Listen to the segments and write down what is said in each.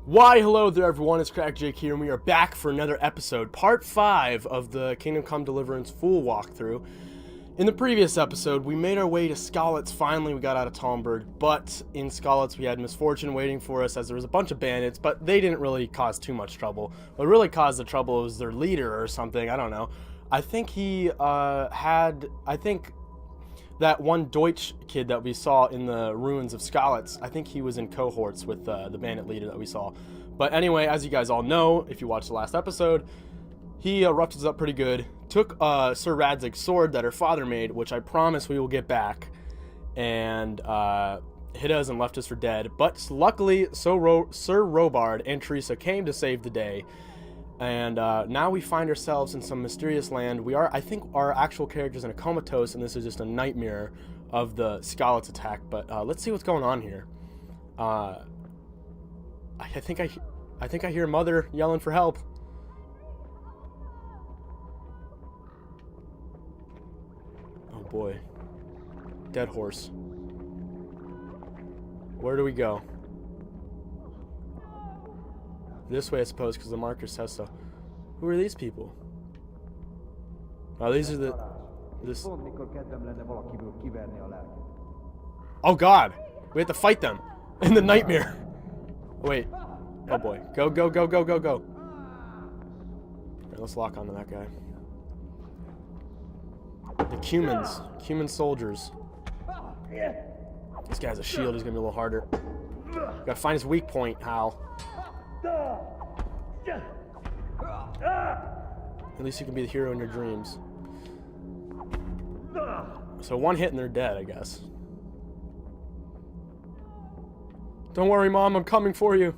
Why, hello there everyone, it's Crack Jake here, and we are back for another episode, part 5 of the Kingdom Come Deliverance full walkthrough. In the previous episode, we made our way to Skalitz. Finally, we got out of Talmberg, but in Skalitz we had misfortune waiting for us as there was a bunch of bandits, but they didn't really cause too much trouble. What really caused the trouble was their leader or something, I don't know. I think he that one Deutsch kid that we saw in the ruins of Skalitz, I think he was in cohorts with the bandit leader that we saw. But anyway, as you guys all know, if you watched the last episode, he roughed us up pretty good. Took Sir Radzig's sword that her father made, which I promise we will get back, and hit us and left us for dead. But luckily, Sir Robard and Teresa came to save the day. And now we find ourselves in some mysterious land. I think our actual character's in a comatose, and this is just a nightmare of the Skalitz attack. But let's see what's going on here. I think I hear Mother yelling for help. Oh boy, dead horse. Where do we go? This way, I suppose, because the marker says so. Who are these people? Oh, these are this. Oh God! We have to fight them in the nightmare. Wait. Oh boy. Go, go, go, go, go, go. Alright, let's lock onto that guy. The Cuman soldiers. This guy has a shield. He's gonna be a little harder. Gotta find his weak point, Hal. At least you can be the hero in your dreams. So one hit and they're dead, I guess. Don't worry, Mom, I'm coming for you.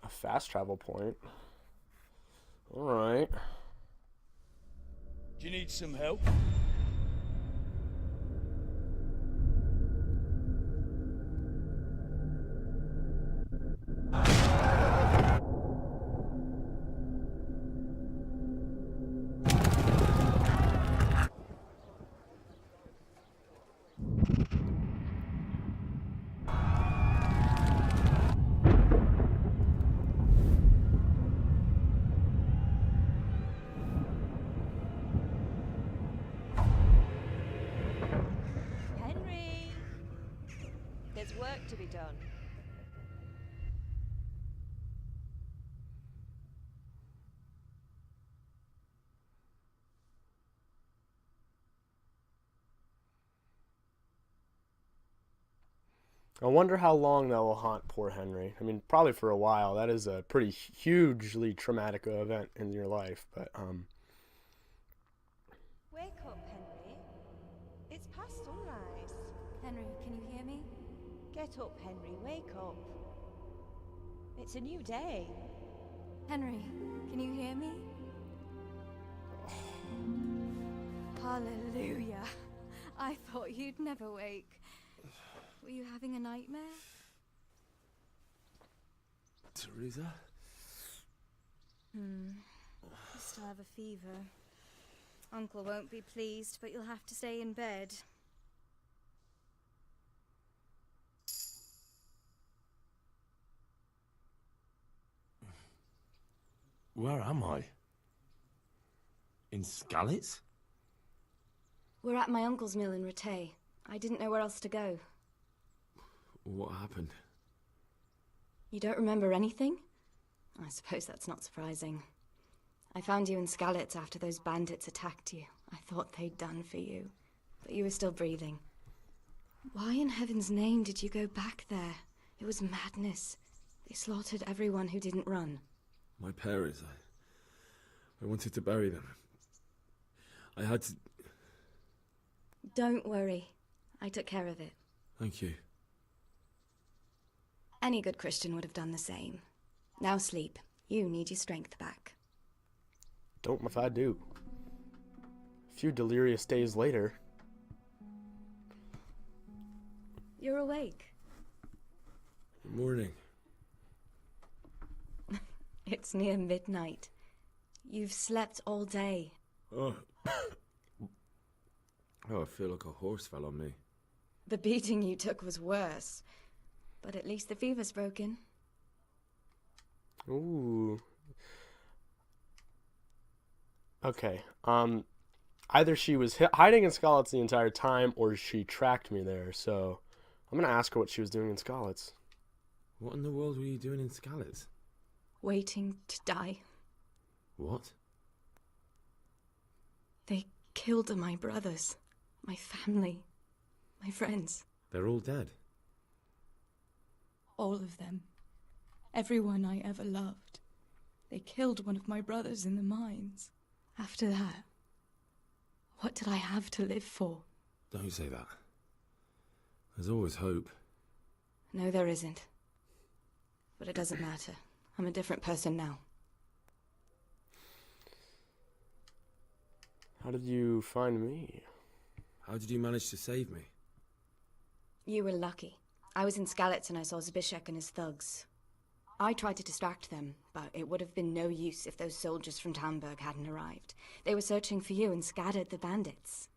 Fast travel point. Alright. Do you need some help? There's work to be done. I wonder how long that will haunt poor Henry. I mean, probably for a while. That is a pretty hugely traumatic event in your life, but Wake up, Henry. It's past sunrise. Henry, can you hear me? Get up, Henry. Wake up. It's a new day. Henry, can you hear me? Hallelujah. I thought you'd never wake. Were you having a nightmare? Teresa? You still have a fever. Uncle won't be pleased, but you'll have to stay in bed. Where am I? In Skalitz? We're at my uncle's mill in Rattay. I didn't know where else to go. What happened? You don't remember anything? I suppose that's not surprising. I found you in Skalitz after those bandits attacked you. I thought they'd done for you, but you were still breathing. Why in heaven's name did you go back there? It was madness. They slaughtered everyone who didn't run. My parents, I wanted to bury them. I had to... Don't worry. I took care of it. Thank you. Any good Christian would have done the same. Now sleep. You need your strength back. don't if I do. A few delirious days later. You're awake. Morning. It's near midnight. You've slept all day. Oh. Oh, I feel like a horse fell on me. The beating you took was worse. But at least the fever's broken. Ooh. Okay. Either she was hiding in Skalitz the entire time, or she tracked me there. So I'm gonna ask her what she was doing in Skalitz. What in the world were you doing in Skalitz? Waiting to die. What? They killed my brothers, my family, my friends. They're all dead. All of them. Everyone I ever loved. They killed one of my brothers in the mines. After that, what did I have to live for? Don't say that. There's always hope. No, there isn't. But it doesn't matter. I'm a different person now. How did you find me? How did you manage to save me? You were lucky. I was in Skalitz and I saw Zbyszek and his thugs. I tried to distract them, but it would have been no use if those soldiers from Tamburg hadn't arrived. They were searching for you and scattered the bandits.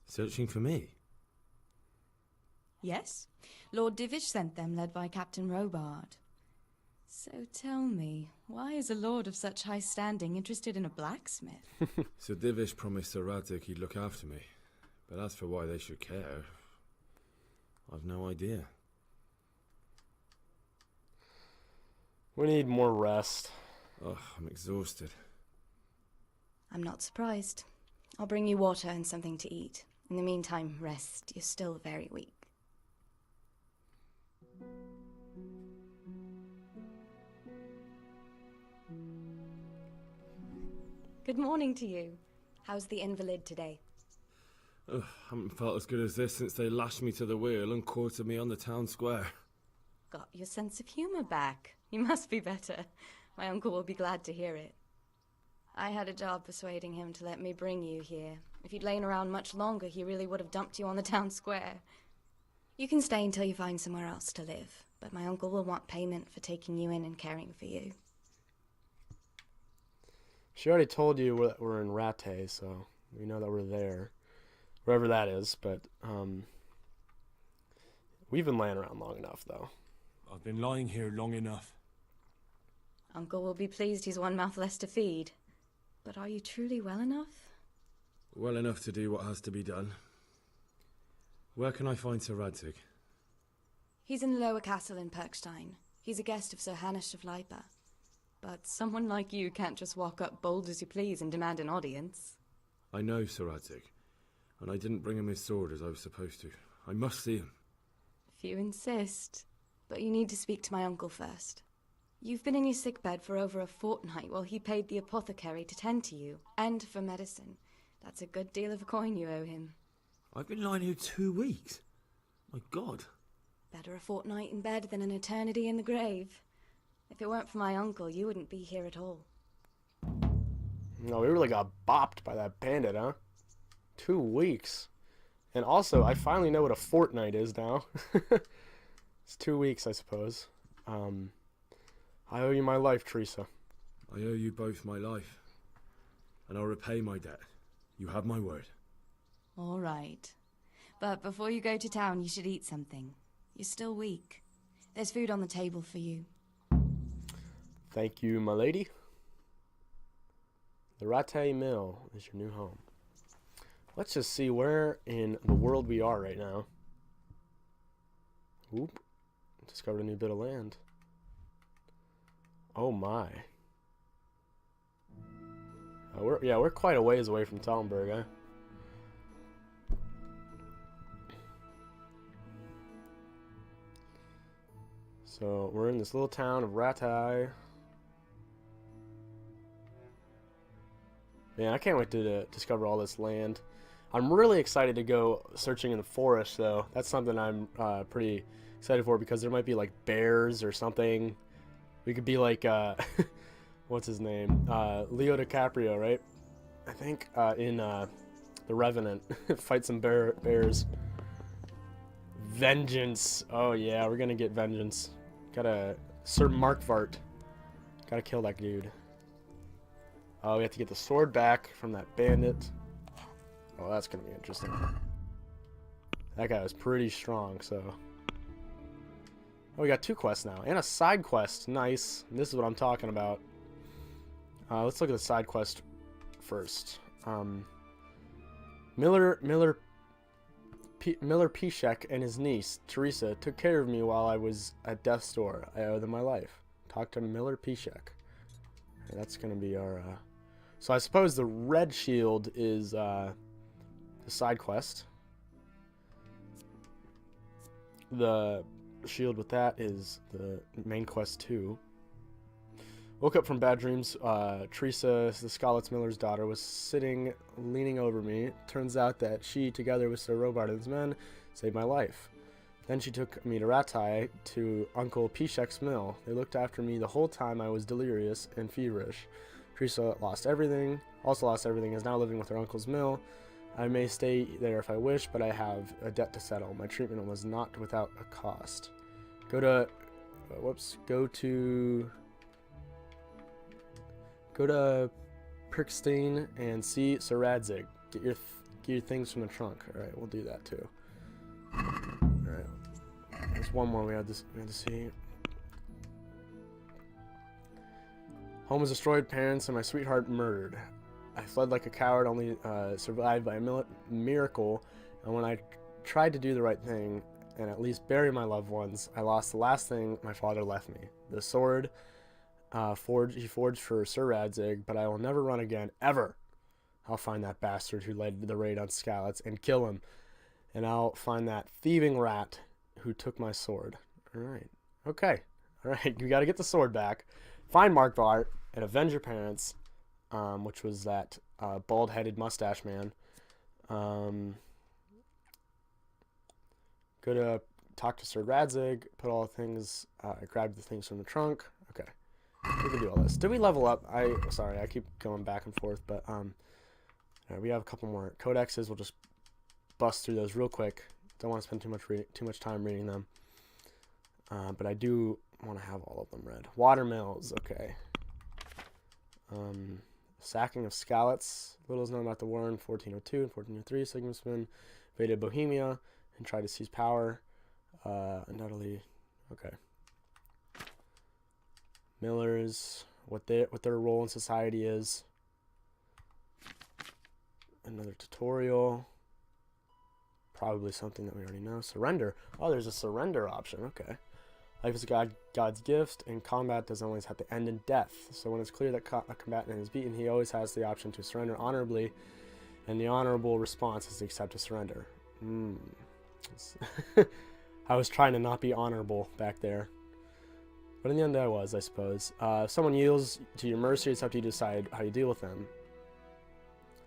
Searching for me? Yes. Lord Divish sent them, led by Captain Robard. So tell me, why is a lord of such high standing interested in a blacksmith? So Divish promised Sir Radzig he'd look after me. But as for why they should care, I've no idea. We need more rest. Ugh, I'm exhausted. I'm not surprised. I'll bring you water and something to eat. In the meantime, rest. You're still very weak. Good morning to you. How's the invalid today? Ugh, haven't felt as good as this since they lashed me to the wheel and quartered me on the town square. Got your sense of humor back. You must be better. My uncle will be glad to hear it. I had a job persuading him to let me bring you here. If you'd lain around much longer, he really would have dumped you on the town square. You can stay until you find somewhere else to live, but my uncle will want payment for taking you in and caring for you. She already told you we're in Rattay, so we know that we're there. Wherever that is, but we've been laying around long enough, though. I've been lying here long enough. Uncle will be pleased he's one mouth less to feed. But are you truly well enough? Well enough to do what has to be done. Where can I find Sir Radzig? He's in the lower castle in Perkstein. He's a guest of Sir Hanush of Leipa. But someone like you can't just walk up bold as you please and demand an audience. I know Sir Radzig, and I didn't bring him his sword as I was supposed to. I must see him. If you insist. But you need to speak to my uncle first. You've been in your sickbed for over a fortnight while he paid the apothecary to tend to you, and for medicine. That's a good deal of coin you owe him. I've been lying here 2 weeks. My God. Better a fortnight in bed than an eternity in the grave. If it weren't for my uncle, you wouldn't be here at all. No, we really got bopped by that bandit, huh? 2 weeks. And also, I finally know what a fortnight is now. It's 2 weeks, I suppose. I owe you my life, Teresa. I owe you both my life. And I'll repay my debt. You have my word. All right. But before you go to town, you should eat something. You're still weak. There's food on the table for you. Thank you, my lady. The Rattay Mill is your new home. Let's just see where in the world we are right now. Oop. Discovered a new bit of land. Oh my. We're quite a ways away from Talmberg, eh? So we're in this little town of Rattay. Man, I can't wait to discover all this land. I'm really excited to go searching in the forest, though. That's something I'm pretty excited for, because there might be like bears or something. We could be like, what's his name? Leo DiCaprio, right? I think in The Revenant. Fight some bears. Vengeance. Oh yeah, we're gonna get vengeance. Gotta Sir Markvart. Gotta kill that dude. Oh, we have to get the sword back from that bandit. Oh, that's gonna be interesting. That guy was pretty strong, so. Oh, we got 2 quests now. And a side quest. Nice. This is what I'm talking about. Let's look at the side quest first. Miller Pishek and his niece, Teresa, took care of me while I was at death's door. I owe them my life. Talk to Miller Pishek. Okay, that's going to be our... So I suppose the red shield is the side quest. The shield with that is the main quest too. Woke up from bad dreams. Teresa, the Scarlet Miller's daughter, was sitting, leaning over me. Turns out that she, together with Sir Robart and his men, saved my life. Then she took me to Rattay, to Uncle Pishek's mill. They looked after me the whole time I was delirious and feverish. Teresa also lost everything, is now living with her uncle's mill. I may stay there if I wish, but I have a debt to settle. My treatment was not without a cost. Go to Pirkstein and see Sir Radzig. Get your things from the trunk. All right, we'll do that too. All right, there's one more we had to see. Home was destroyed, parents and my sweetheart murdered. I fled like a coward, only survived by a miracle. And when I tried to do the right thing and at least bury my loved ones, I lost the last thing my father left me: the sword. He forged for Sir Radzig, but I will never run again, ever. I'll find that bastard who led the raid on Skalitz and kill him. And I'll find that thieving rat who took my sword. Alright. Okay. Alright, we gotta get the sword back. Find Markvart and avenge your parents, which was that bald-headed mustache man. Go to talk to Sir Radzig, put all the things, grab the things from the trunk. Okay. We can do all this. Did we level up? Sorry, I keep going back and forth, but right, we have a couple more codexes. We'll just bust through those real quick. Don't want to spend too much time reading them. But I do want to have all of them read. Watermills, okay. Sacking of Skalitz. Little is known about the war in 1402 and 1403. Sigismund invaded Bohemia and tried to seize power. Undoubtedly, okay. Millers, what their role in society is. Another tutorial. Probably something that we already know. Surrender. Oh, there's a surrender option. Okay. Life is God's gift, and combat doesn't always have to end in death. So when it's clear that a combatant is beaten, he always has the option to surrender honorably, and the honorable response is to accept a surrender. I was trying to not be honorable back there. But in the end, I was, I suppose. If someone yields to your mercy, it's up to you to decide how you deal with them.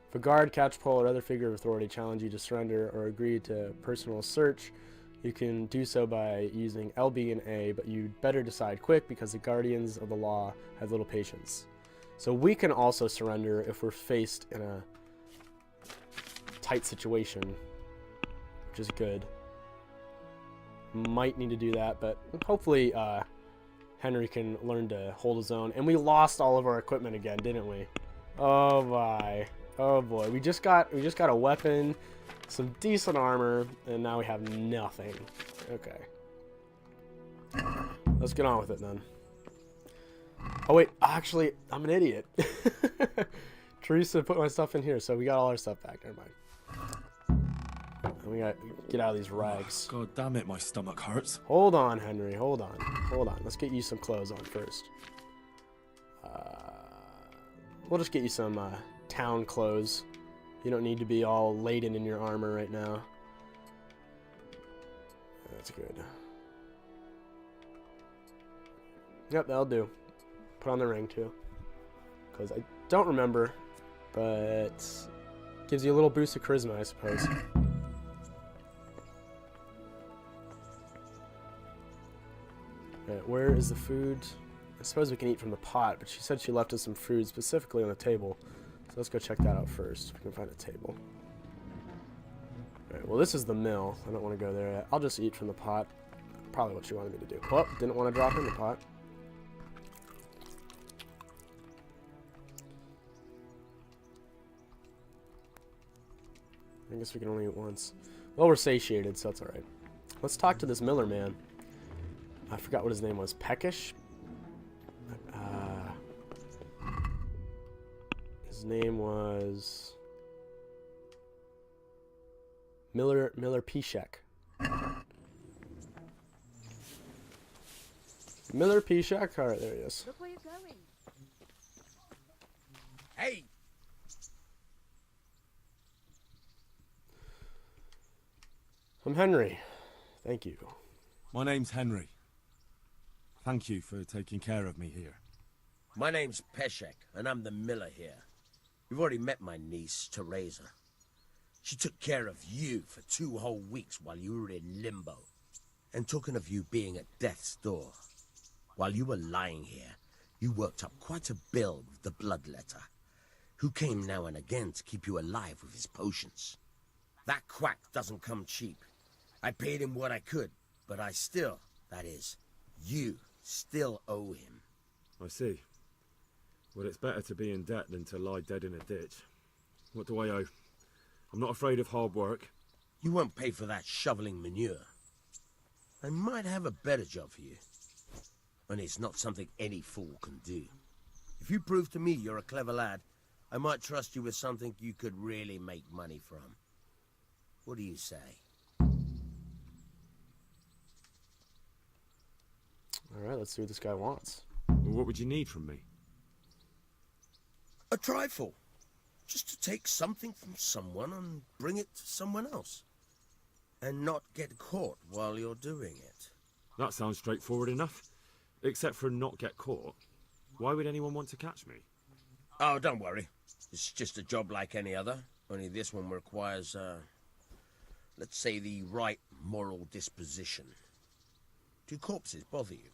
If a guard, catchpole, or other figure of authority challenge you to surrender or agree to personal search, you can do so by using LB and A, but you'd better decide quick because the guardians of the law have little patience. So we can also surrender if we're faced in a tight situation, which is good. Might need to do that, but hopefully Henry can learn to hold his own. And we lost all of our equipment again, didn't we? Oh my. Oh boy. We just got a weapon, some decent armor, and now we have nothing. Okay. Let's get on with it then. Oh wait, actually, I'm an idiot. Teresa put my stuff in here, so we got all our stuff back. Never mind. And we gotta get out of these rags. God damn it, my stomach hurts. Hold on, Henry. Hold on. Hold on. Let's get you some clothes on first. We'll just get you some town clothes. You don't need to be all laden in your armor right now. That's good. Yep, that'll do. Put on the ring too. Because I don't remember, but gives you a little boost of charisma, I suppose. Right, where is the food? I suppose we can eat from the pot, but she said she left us some food specifically on the table. So let's go check that out first, if we can find a table. Alright, well, this is the mill. I don't want to go there yet. I'll just eat from the pot. Probably what she wanted me to do. Oh, didn't want to drop in the pot. I guess we can only eat once. Well, we're satiated, so that's alright. Let's talk to this miller man. I forgot what his name was. Peckish? His name was... Miller Pishek. Miller Pishek? Alright, there he is. Look where you're going. Hey! I'm Henry. Thank you. My name's Henry. Thank you for taking care of me here. My name's Peshek, and I'm the miller here. You've already met my niece, Teresa. She took care of you for 2 whole weeks while you were in limbo. And talking of you being at death's door, while you were lying here, you worked up quite a bill with the bloodletter, who came now and again to keep you alive with his potions. That quack doesn't come cheap. I paid him what I could, but I still, that is, you still owe him. I see. Well, it's better to be in debt than to lie dead in a ditch. What do I owe? I'm not afraid of hard work. You won't pay for that shoveling manure. I might have a better job for you. And it's not something any fool can do. If you prove to me you're a clever lad, I might trust you with something you could really make money from. What do you say? Alright, let's see what this guy wants. Well, what would you need from me? A trifle. Just to take something from someone and bring it to someone else. And not get caught while you're doing it. That sounds straightforward enough. Except for not get caught. Why would anyone want to catch me? Oh, don't worry. It's just a job like any other. Only this one requires, let's say, the right moral disposition. Do corpses bother you?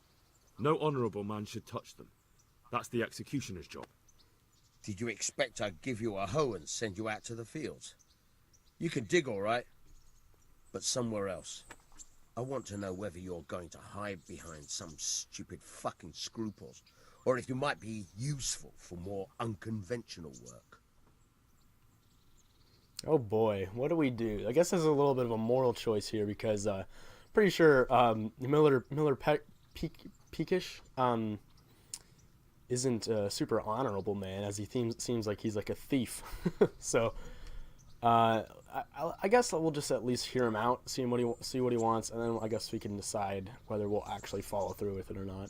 No honourable man should touch them. That's the executioner's job. Did you expect I'd give you a hoe and send you out to the fields? You can dig all right, but somewhere else. I want to know whether you're going to hide behind some stupid fucking scruples, or if you might be useful for more unconventional work. Oh boy, what do we do? I guess there's a little bit of a moral choice here because pretty sure Miller Peakish isn't a super honorable man, as he seems like he's like a thief. So I guess we'll just at least hear him out, see what he wants, and then I guess we can decide whether we'll actually follow through with it or not.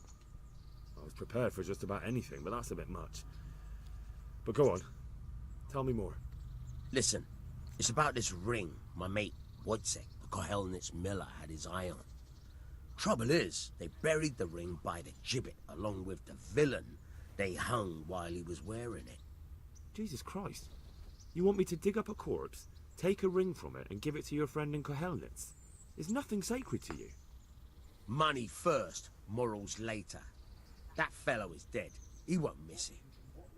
I was prepared for just about anything, but that's a bit much. But go on. Tell me more. Listen, it's about this ring my mate Wojciech, the Kohelnitz miller, had his eye on. Trouble is, they buried the ring by the gibbet along with the villain they hung while he was wearing it. Jesus Christ. You want me to dig up a corpse, take a ring from it, and give it to your friend in Kohelnitz? Is nothing sacred to you? Money first, morals later. That fellow is dead. He won't miss it.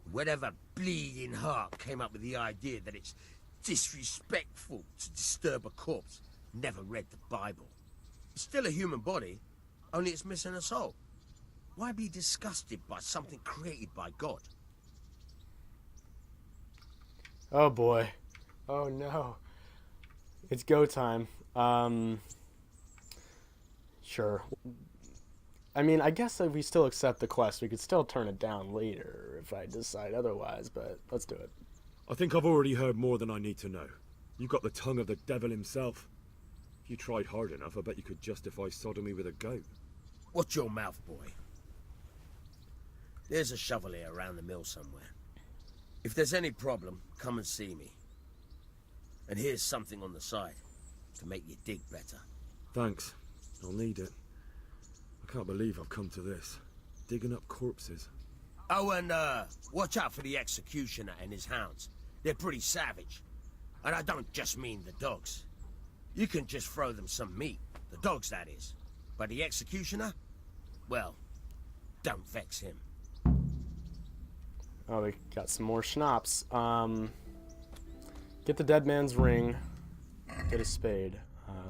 Whatever bleeding heart came up with the idea that it's disrespectful to disturb a corpse never read the Bible. It's still a human body, only it's missing a soul. Why be disgusted by something created by God? Oh boy. Oh no. It's go time. Sure. I mean, I guess if we still accept the quest, we could still turn it down later if I decide otherwise, but let's do it. I think I've already heard more than I need to know. You've got the tongue of the devil himself. If you tried hard enough, I bet you could justify sodomy with a goat. Watch your mouth, boy. There's a shovel here around the mill somewhere. If there's any problem, come and see me. And here's something on the side to make you dig better. Thanks. I'll need it. I can't believe I've come to this. Digging up corpses. Oh, and watch out for the executioner and his hounds. They're pretty savage. And I don't just mean the dogs. You can just throw them some meat. The dogs, that is. But the executioner? Well, don't vex him. Oh, we got some more schnapps. Get the dead man's ring. Get a spade.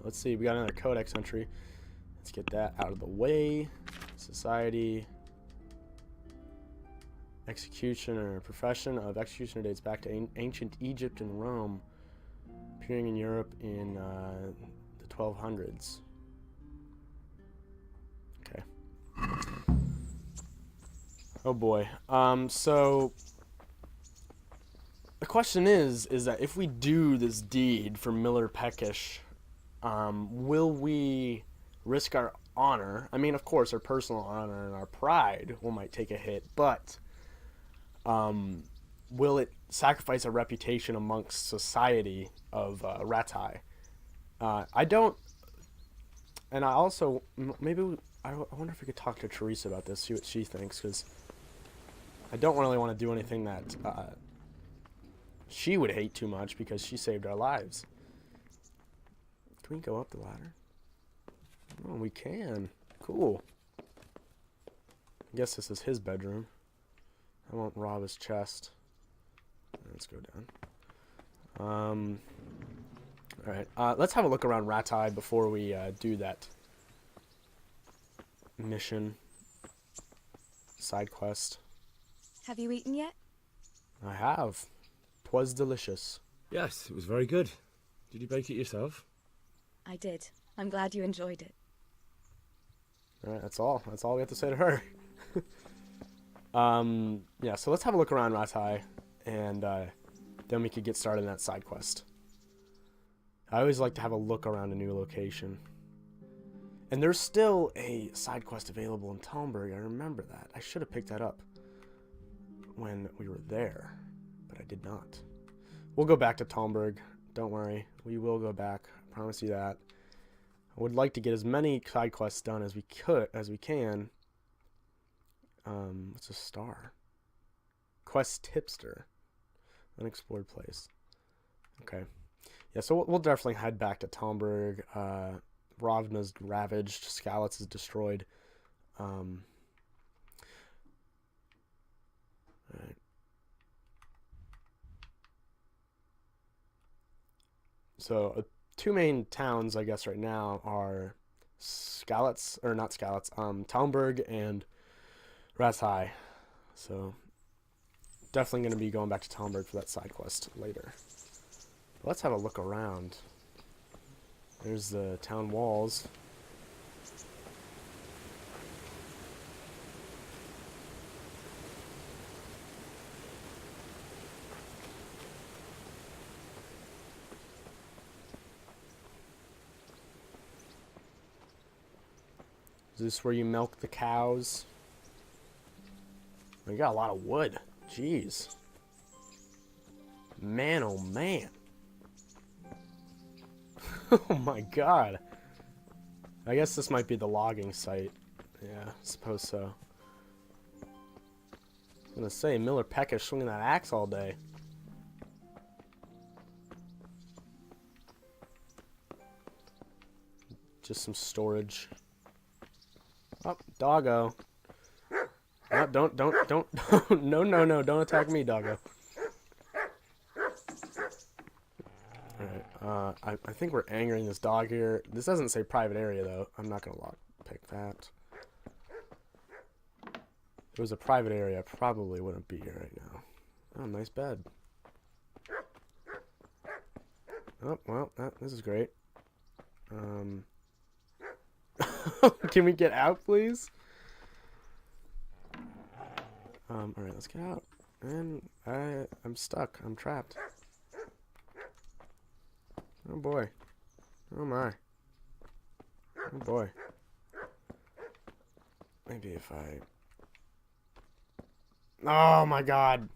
Let's see, we got another codex entry. Let's get that out of the way. Society. Executioner. Profession of executioner dates back to ancient Egypt and Rome. Appearing in Europe in the 1200s. Okay. Oh boy. So the question is that if we do this deed for Miller Peckish, will we risk our honor? I mean, of course, our personal honor and our pride might take a hit, but will it sacrifice our reputation amongst society of Rattay? I don't, and I also, maybe, I wonder if we could talk to Teresa about this, see what she thinks, because I don't really want to do anything that she would hate too much because she saved our lives. Can we go up the ladder? Oh, we can. Cool. I guess this is his bedroom. I won't rob his chest. Let's go down. Alright, let's have a look around Rattay before we do that mission. Side quest. Have you eaten yet? I have. 'Twas delicious. Yes, it was very good. Did you bake it yourself? I did. I'm glad you enjoyed it. Alright, that's all. That's all we have to say to her. Yeah, so let's have a look around Rattay, and then we could get started on that side quest. I always like to have a look around a new location. And there's still a side quest available in Talmberg. I remember that. I should have picked that up when we were there, but I did not. We'll go back to Talmberg. Don't worry. We will go back. I promise you that. I would like to get as many side quests done as we can. What's a star? Quest tipster. Unexplored place. Okay. Yeah, so we'll definitely head back to Talmberg. Ravna's ravaged. Skalitz is destroyed. Alright. So, two main towns, I guess, right now are Skalitz, or not Skalitz, Talmberg and Rattay. So, definitely going to be going back to Talmberg for that side quest later. But let's have a look around. There's the town walls. Is this where you milk the cows? We got a lot of wood. Jeez. Man, oh man. Oh my god. I guess this might be the logging site. Yeah, I suppose so. I was gonna say, Miller Peckish swinging that axe all day. Just some storage. Oh, doggo. Oh, don't, no, don't attack me, doggo. Alright, I think we're angering this dog here. This doesn't say private area, though. I'm not gonna lockpick that. If it was a private area, I probably wouldn't be here right now. Oh, nice bed. Oh, well, this is great. Can we get out, please? Alright, let's get out. And I'm stuck. I'm trapped. Oh boy. Oh my. Oh boy. Maybe if I... Oh my god.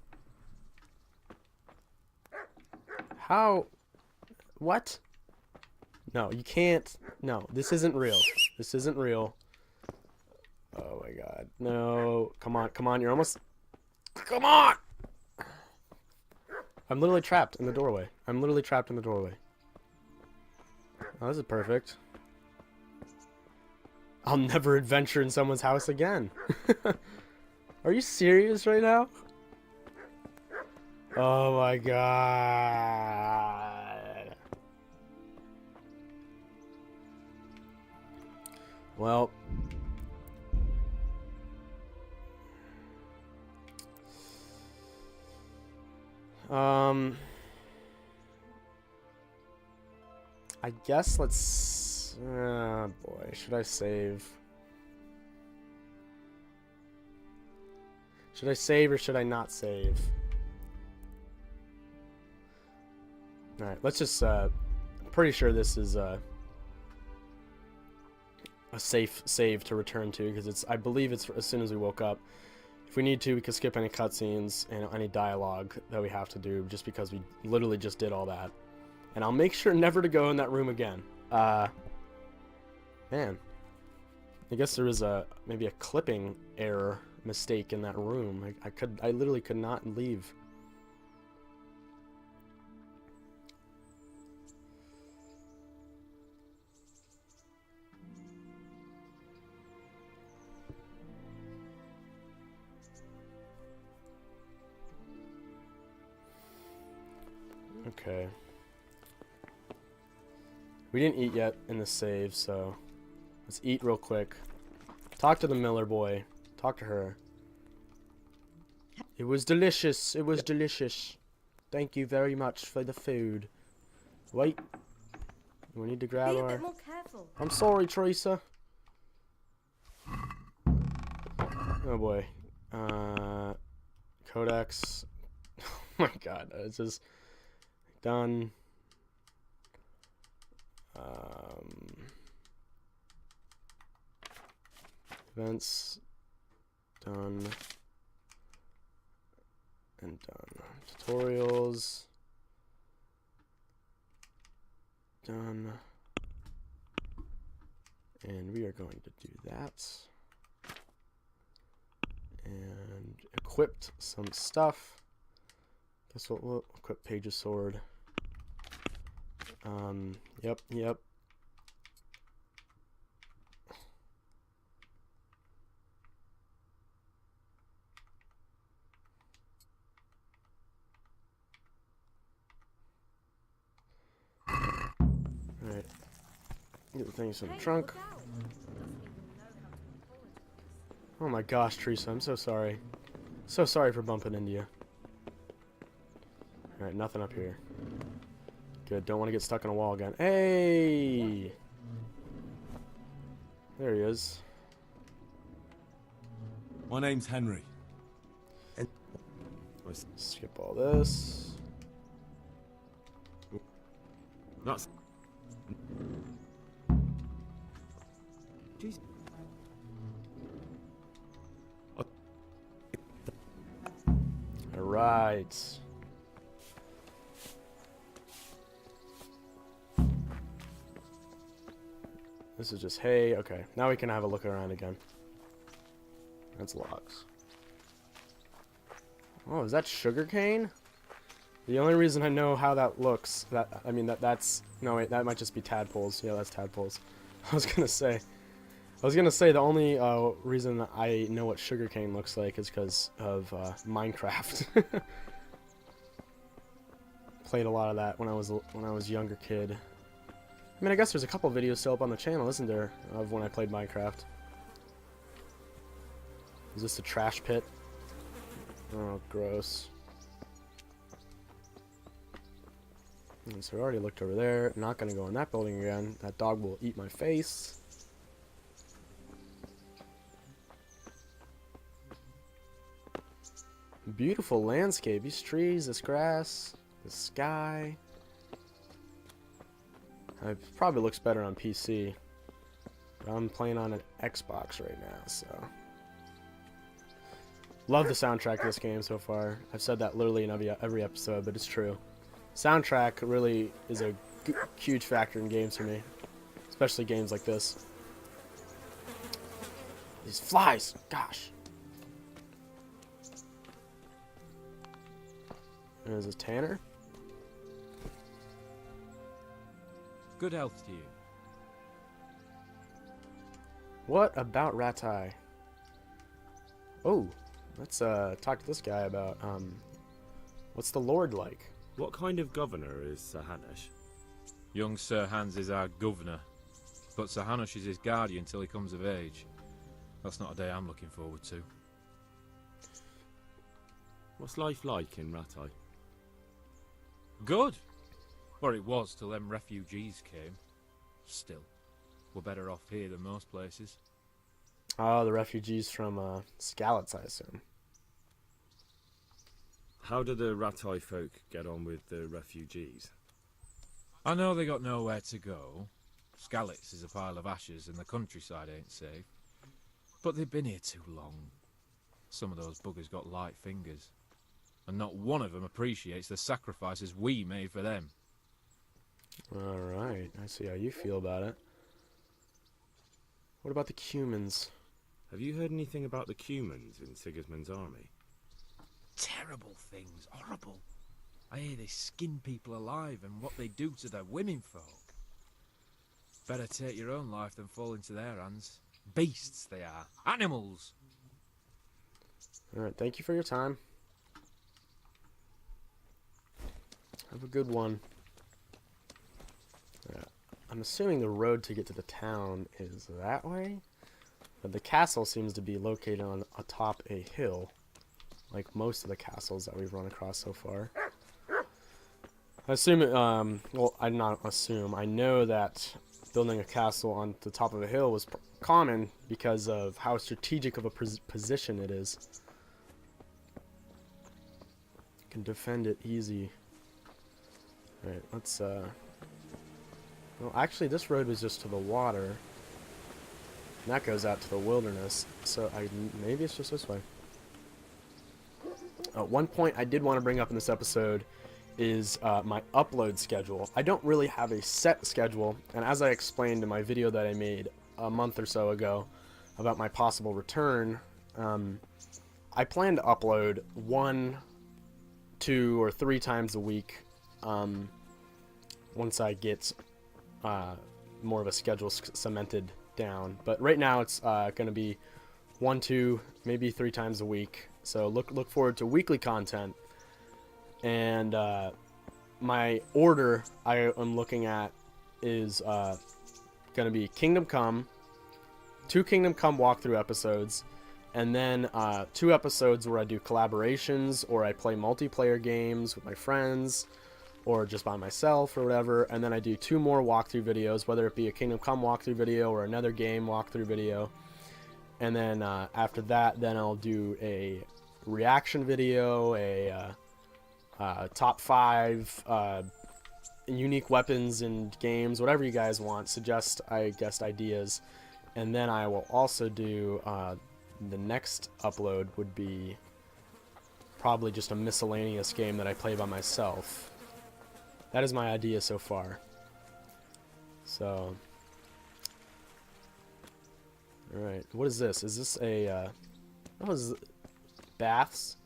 How? What? No, you can't. No, this isn't real. This isn't real. Oh my god. No. Come on, come on. You're almost... Come on! I'm literally trapped in the doorway. I'm literally trapped in the doorway. Oh, this is perfect. I'll never adventure in someone's house again. Are you serious right now? Oh my god. Well. I guess let's... boy, should I save? Should I save or should I not save? Alright, let's just, I'm pretty sure this is, a safe save to return to, because it's, I believe it's as soon as we woke up. If we need to, we can skip any cutscenes and any dialogue that we have to do, just because we literally just did all that. And I'll make sure never to go in that room again. Man. I guess there was maybe a clipping error mistake in that room. I literally could not leave. Okay. We didn't eat yet in the save, so let's eat real quick. Talk to the Miller boy. Talk to her. It was delicious. It was delicious. Thank you very much for the food. Wait. We need to grab Be a our... bit more careful. I'm sorry, Teresa. Oh boy. Codex. Oh my god. It's just... Done. Events done and done. Tutorials done, and we are going to do that and equipped some stuff. Guess what? We'll equip Page's sword. Yep. Alright. Get the things in the trunk. Oh my gosh, Teresa, I'm so sorry. So sorry for bumping into you. Alright, nothing up here. Good, don't want to get stuck in a wall again. Hey! There he is. My name's Henry. Let's skip all this. That's... Jeez. Alright. This is just hay. Okay, now we can have a look around again. That's logs. Oh, is that sugarcane? The only reason I know how that looks, that's no wait, that might just be tadpoles. Yeah, that's tadpoles. I was gonna say the only reason I know what sugarcane looks like is because of Minecraft. Played a lot of that when I was a younger kid. I mean, I guess there's a couple videos still up on the channel, isn't there, of when I played Minecraft. Is this a trash pit? Oh, gross. And so we already looked over there. Not gonna go in that building again. That dog will eat my face. Beautiful landscape. These trees, this grass, the sky. It probably looks better on PC. But I'm playing on an Xbox right now, so... Love the soundtrack of this game so far. I've said that literally in every episode, but it's true. Soundtrack really is a huge factor in games for me. Especially games like this. These flies! Gosh! There's a Tanner. Good health to you. What about Rattay? Oh, let's talk to this guy about what's the Lord like? What kind of governor is Sir Hanush? Young Sir Hans is our governor, but Sir Hanush is his guardian till he comes of age. That's not a day I'm looking forward to. What's life like in Rattay? Good! Or it was till them refugees came. Still, we're better off here than most places. Oh, the refugees from Skalitz, I assume. How do the Rattay folk get on with the refugees? I know they got nowhere to go. Skalitz is a pile of ashes and the countryside ain't safe. But they've been here too long. Some of those buggers got light fingers. And not one of them appreciates the sacrifices we made for them. Alright, I see how you feel about it. What about the Cumans? Have you heard anything about the Cumans in Sigismund's army? Terrible things, horrible. I hear they skin people alive and what they do to their women folk. Better take your own life than fall into their hands. Beasts they are. Animals! Alright, thank you for your time. Have a good one. I'm assuming the road to get to the town is that way? But the castle seems to be located on atop a hill, like most of the castles that we've run across so far. I assume, well, I not assume, I know that building a castle on the top of a hill was common because of how strategic of a position it is. You can defend it easy. Alright, let's, well, actually, this road was just to the water. And that goes out to the wilderness, so maybe it's just this way. One point I did want to bring up in this episode is my upload schedule. I don't really have a set schedule, and as I explained in my video that I made a month or so ago about my possible return, I plan to upload 1, 2, or 3 times a week once I get more of a schedule cemented down. But right now it's going to be 1, 2, maybe 3 times a week. So look forward to weekly content. And my order I am looking at is going to be Kingdom Come, 2 Kingdom Come walkthrough episodes, and then 2 episodes where I do collaborations or I play multiplayer games with my friends or just by myself or whatever, and then I do 2 more walkthrough videos, whether it be a Kingdom Come walkthrough video or another game walkthrough video. And then after that, then I'll do a reaction video, a top 5 unique weapons in games, whatever you guys want, suggest, I guess, ideas. And then I will also do, the next upload would be probably just a miscellaneous game that I play by myself. That is my idea so far. So, alright, what is this? Is this a, what is baths?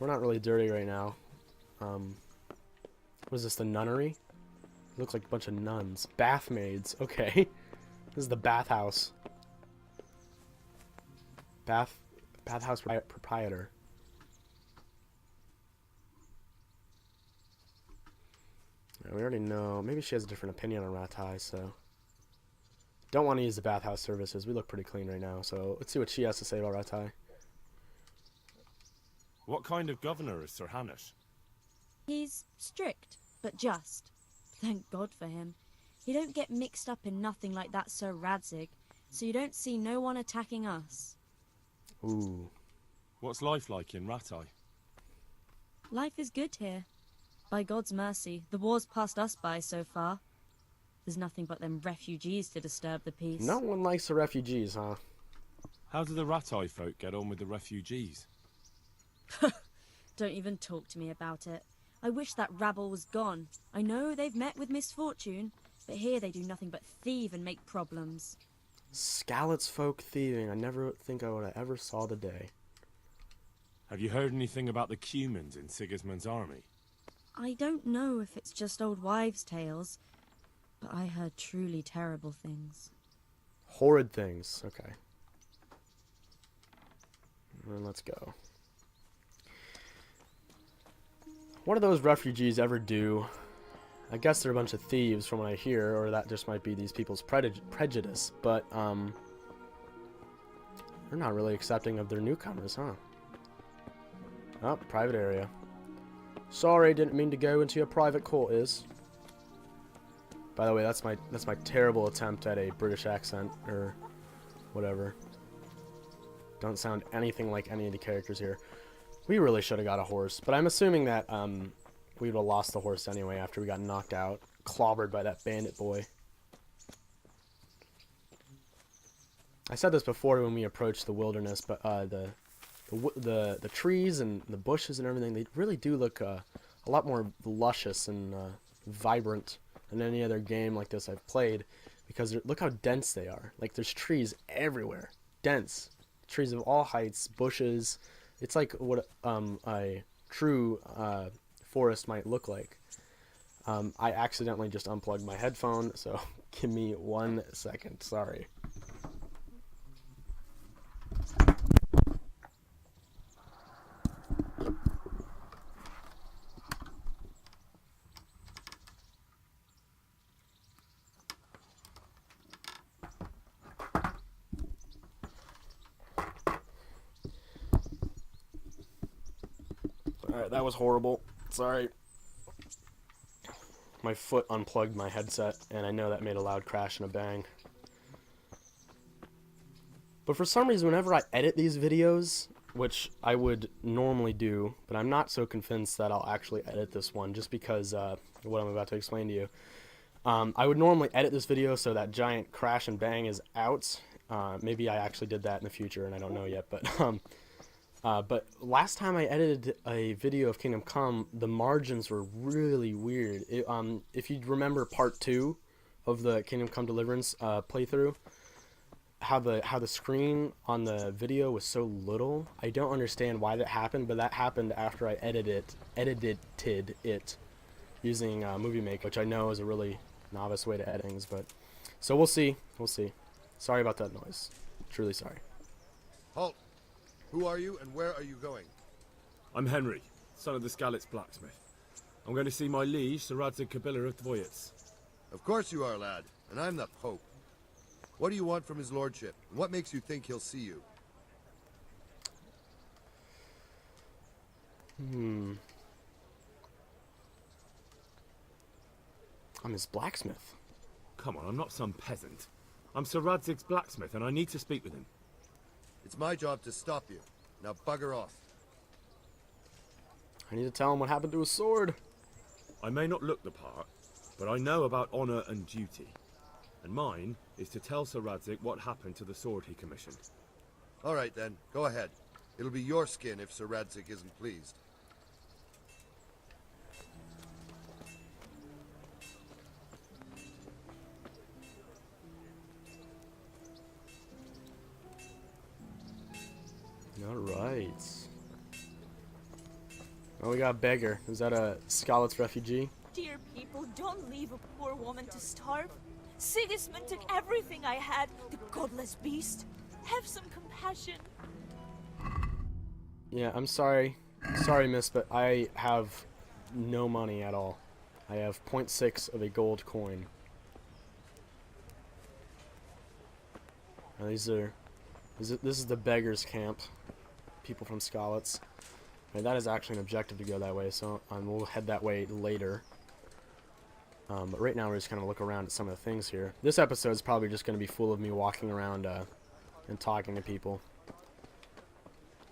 We're not really dirty right now. What is this, the nunnery? It looks like a bunch of nuns. Bath maids, okay. This is the bathhouse. Bathhouse proprietor. We already know. Maybe she has a different opinion on Rattay, so. Don't want to use the bathhouse services. We look pretty clean right now, so let's see what she has to say about Rattay. What kind of governor is Sir Hanush? He's strict, but just. Thank God for him. He don't get mixed up in nothing like that Sir Radzig, so you don't see no one attacking us. Ooh. What's life like in Rattay? Life is good here. By God's mercy, the war's passed us by so far. There's nothing but them refugees to disturb the peace. No one likes the refugees, huh? How do the Rattay folk get on with the refugees? Don't even talk to me about it. I wish that rabble was gone. I know they've met with misfortune, but here they do nothing but thieve and make problems. Skalitz folk thieving. I never think I would have ever saw the day. Have you heard anything about the Cumans in Sigismund's army? I don't know if it's just old wives' tales, but I heard truly terrible things. Horrid things. Okay. And let's go. What do those refugees ever do I guess they're a bunch of thieves from what I hear, or that just might be these people's prejudice, but, they're not really accepting of their newcomers, huh? Oh, private area. Sorry, didn't mean to go into your private quarters. By the way, that's my terrible attempt at a British accent, or whatever. Don't sound anything like any of the characters here. We really should have got a horse, but I'm assuming that, we would have lost the horse anyway after we got knocked out, clobbered by that bandit boy. I said this before when we approached the wilderness, but the trees and the bushes and everything, they really do look a lot more luscious and vibrant than any other game like this I've played, because look how dense they are. Like, there's trees everywhere, dense trees of all heights, bushes. It's like what a true forest might look like. I accidentally just unplugged my headphone, so give me 1 second. Sorry. Alright, that was horrible. Sorry. My foot unplugged my headset, and I know that made a loud crash and a bang. But for some reason, whenever I edit these videos, which I would normally do, but I'm not so convinced that I'll actually edit this one, just because of what I'm about to explain to you. I would normally edit this video so that giant crash and bang is out. Maybe I actually did that in the future, and I don't know yet, but last time I edited a video of Kingdom Come, the margins were really weird. If you remember part 2 of the Kingdom Come Deliverance playthrough, how the screen on the video was so little, I don't understand why that happened, but that happened after I edited it using Movie Maker, which I know is a really novice way to edit things, but so we'll see. Sorry about that noise. Truly sorry. Halt! Who are you, and where are you going? I'm Henry, son of the Skalitz blacksmith. I'm going to see my liege, Sir Radzig Kabila of Dvoyitz. Of course you are, lad, and I'm the Pope. What do you want from his lordship, and what makes you think he'll see you? I'm his blacksmith. Come on, I'm not some peasant. I'm Sir Radzig's blacksmith, and I need to speak with him. It's my job to stop you. Now bugger off. I need to tell him what happened to his sword. I may not look the part, but I know about honor and duty. And mine is to tell Sir Radzig what happened to the sword he commissioned. All right then, go ahead. It'll be your skin if Sir Radzig isn't pleased. Alright. Oh, we got a beggar. Is that a Skalitz refugee? Dear people, don't leave a poor woman to starve. Sigismund took everything I had, the godless beast. Have some compassion. Yeah, I'm sorry. Sorry, miss, but I have no money at all. I have 0.6 of a gold coin. Now, this is the beggar's camp. People from Skalitz. And that is actually an objective to go that way, so we'll head that way later. But right now we're just kind of look around at some of the things here. This episode is probably just going to be full of me walking around and talking to people.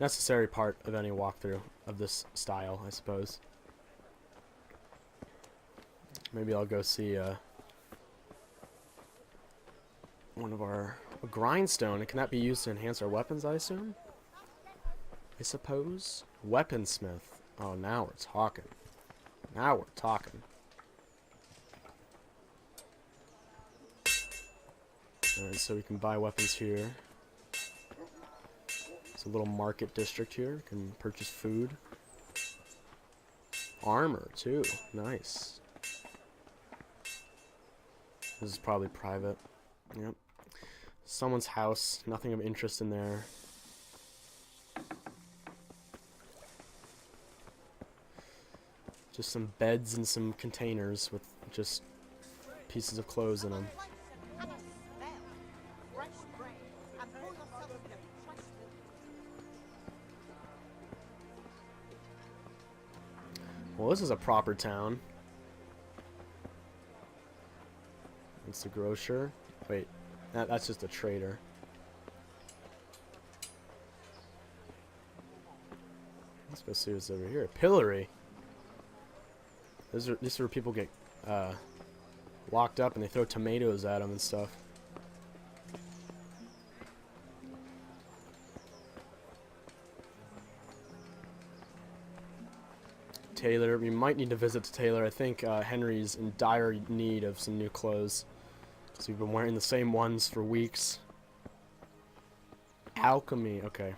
Necessary part of any walkthrough of this style, I suppose. Maybe I'll go see one of a grindstone. Can that be used to enhance our weapons, I assume? I suppose. Weaponsmith. Oh, now we're talking. Now we're talking. Alright, so we can buy weapons here. It's a little market district here. You can purchase food. Armor, too. Nice. This is probably private. Yep. Someone's house. Nothing of interest in there. Just some beds and some containers with just pieces of clothes in them. Well, this is a proper town. It's the grocer. Wait, that's just a trader. Let's go see what's over here. A pillory. This is where people get locked up and they throw tomatoes at them and stuff. Taylor, we might need to visit the tailor. I think Henry's in dire need of some new clothes. Because we've been wearing the same ones for weeks. Alchemy, okay.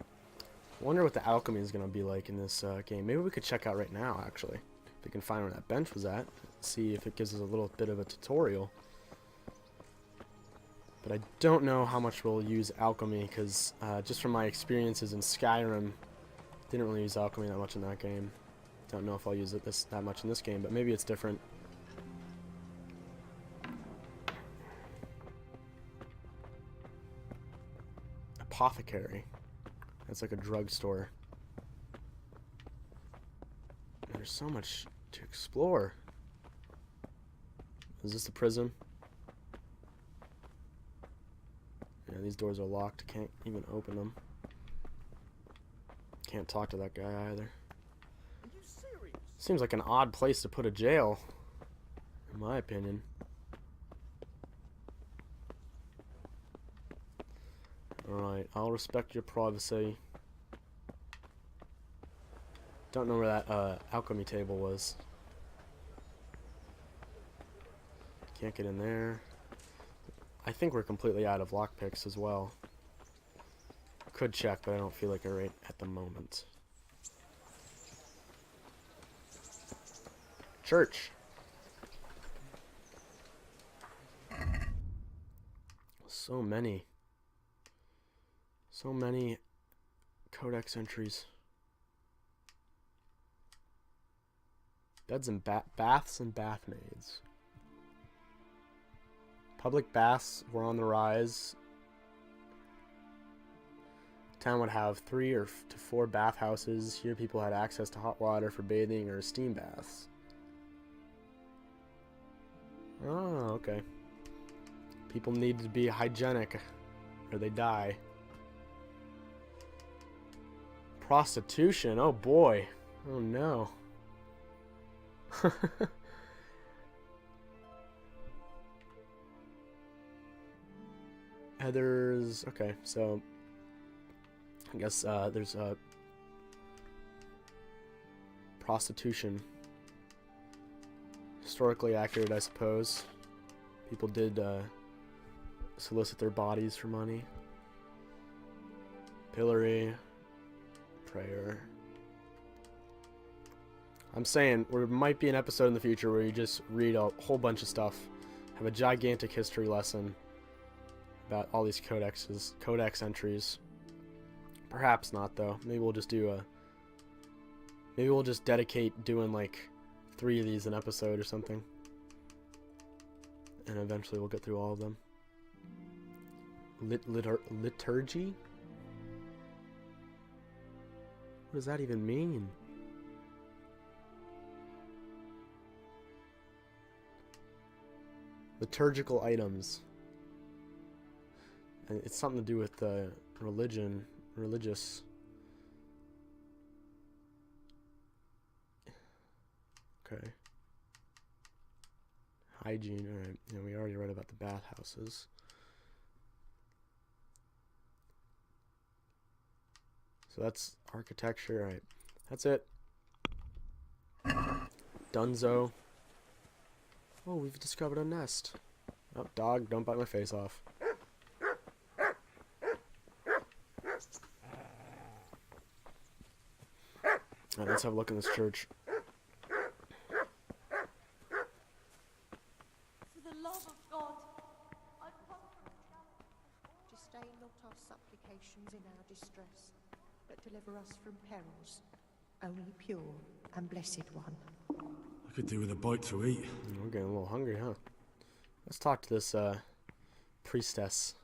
I wonder what the alchemy is going to be like in this game. Maybe we could check out right now, actually. If we can find where that bench was at. See if it gives us a little bit of a tutorial. But I don't know how much we'll use alchemy, because just from my experiences in Skyrim, didn't really use alchemy that much in that game. Don't know if I'll use it that much in this game, but maybe it's different. Apothecary. That's like a drugstore. There's so much to explore. Is this the prison? Yeah, these doors are locked. Can't even open them. Can't talk to that guy either. Seems like an odd place to put a jail, in my opinion. Alright, I'll respect your privacy. Don't know where that alchemy table was. Can't get in there. I think we're completely out of lockpicks as well. Could check, but I don't feel like I right at the moment. Church. So many codex entries. Beds and baths and bathmaids. Public baths were on the rise. Town would have 3 to 4 bathhouses. Here people had access to hot water for bathing or steam baths. Oh, okay. People need to be hygienic or they die. Prostitution, oh boy. Oh no. Heather's, okay, so I guess there's prostitution. Historically accurate, I suppose. People did solicit their bodies for money. Pillory. Prayer. I'm saying there might be an episode in the future where you just read a whole bunch of stuff, have a gigantic history lesson about all these codex entries. Perhaps not, though. Maybe we'll just do maybe we'll just dedicate doing like 3 of these an episode or something, and eventually we'll get through all of them. Liturgy? What does that even mean? Liturgical items. And it's something to do with religion, religious. Okay. Hygiene, alright. Yeah, we already read about the bathhouses. So that's architecture, alright. That's it. Dunzo. Oh, we've discovered a nest. Oh, dog, don't bite my face off. Alright, let's have a look in this church. For the love of God, I've come from Disdain not our supplications in our distress, but deliver us from perils. Only pure and blessed one. I could do with a bite to eat. We're getting a little hungry, huh? Let's talk to this priestess.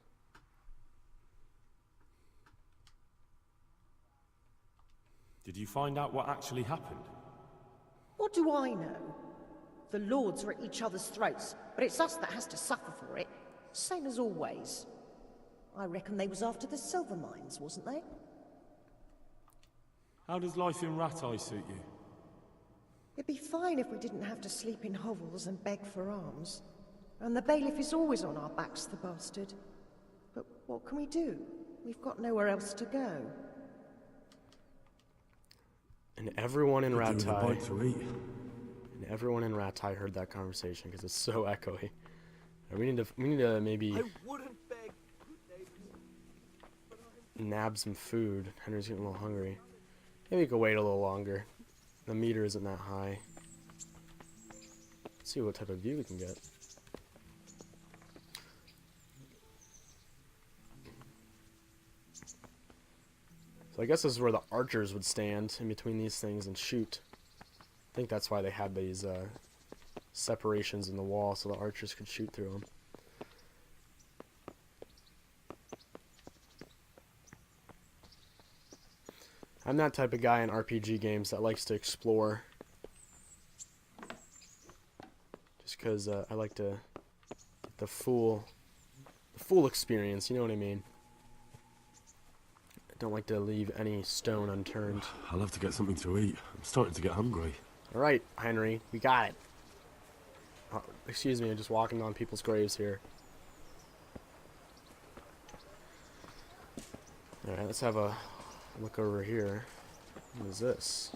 Did you find out what actually happened? What do I know? The lords are at each other's throats, but it's us that has to suffer for it. Same as always. I reckon they was after the silver mines, wasn't they? How does life in Rattay suit you? It'd be fine if we didn't have to sleep in hovels and beg for alms. And the bailiff is always on our backs, the bastard. But what can we do? We've got nowhere else to go. And everyone in Could do with a bite to eat. And everyone in Rattay heard that conversation because it's so echoey. And we need to maybe nab some food. Henry's getting a little hungry. Maybe we could wait a little longer. The meter isn't that high. Let's see what type of view we can get. So I guess this is where the archers would stand in between these things and shoot. I think that's why they had these separations in the wall so the archers could shoot through them. I'm that type of guy in RPG games that likes to explore. Just because I like to get the full experience, you know what I mean? I don't like to leave any stone unturned. I'll have to get something to eat. I'm starting to get hungry. Alright, Henry, we got it. Excuse me, I'm just walking on people's graves here. Alright, let's have a look over here. What is this?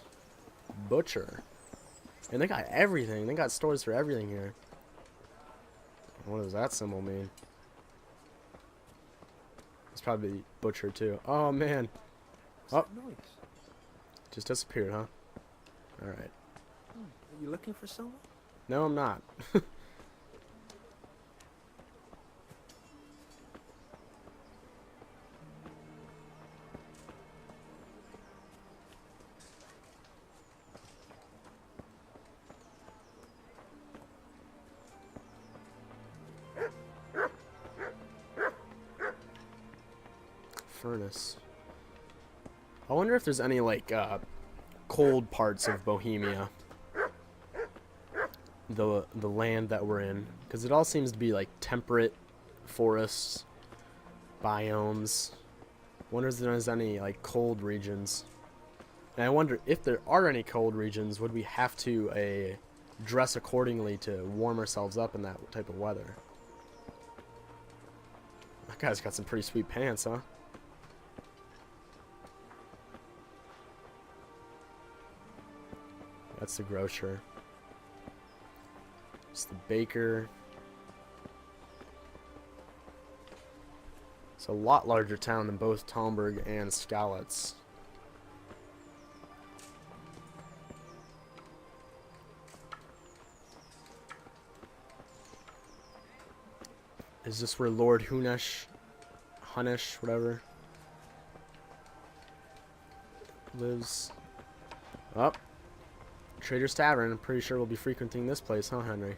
Butcher. And they got everything. They got stores for everything here. What does that symbol mean? It's probably butcher too. Oh man. Oh. Just disappeared, huh? Alright. Are you looking for someone? No, I'm not. Furnace. I wonder if there's any like cold parts of Bohemia, the land that we're in, because it all seems to be like temperate forests, biomes. Wonder if there's any like cold regions. And I wonder if there are any cold regions, would we have to dress accordingly to warm ourselves up in that type of weather? That guy's got some pretty sweet pants, huh? That's the grocer. It's the baker. It's a lot larger town than both Talmberg and Skalitz. Is this where Lord Hunesh, whatever, lives? Up. Trader's Tavern. I'm pretty sure we'll be frequenting this place, huh, Henry?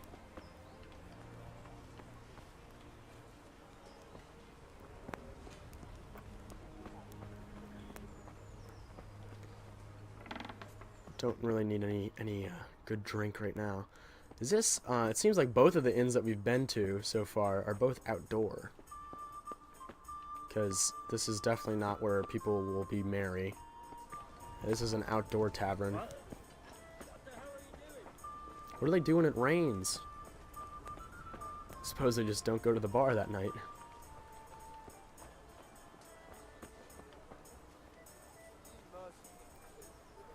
Don't really need any good drink right now. Is this? It seems like both of the inns that we've been to so far are both outdoor. Because this is definitely not where people will be merry. This is an outdoor tavern. What do they do when it rains? I suppose they just don't go to the bar that night.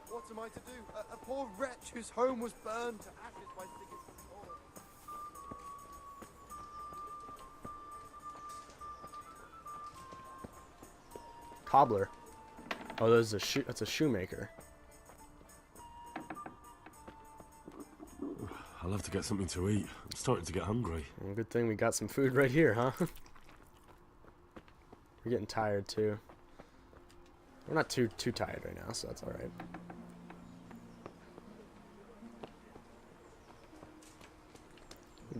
What am I to do? A poor wretch whose home was burned to ashes by Sigismund's order. Cobbler. Oh, that's a shoemaker. I'll have to get something to eat. I'm starting to get hungry. Well, good thing we got some food right here, huh? We're getting tired too. We're not too tired right now, so that's all right.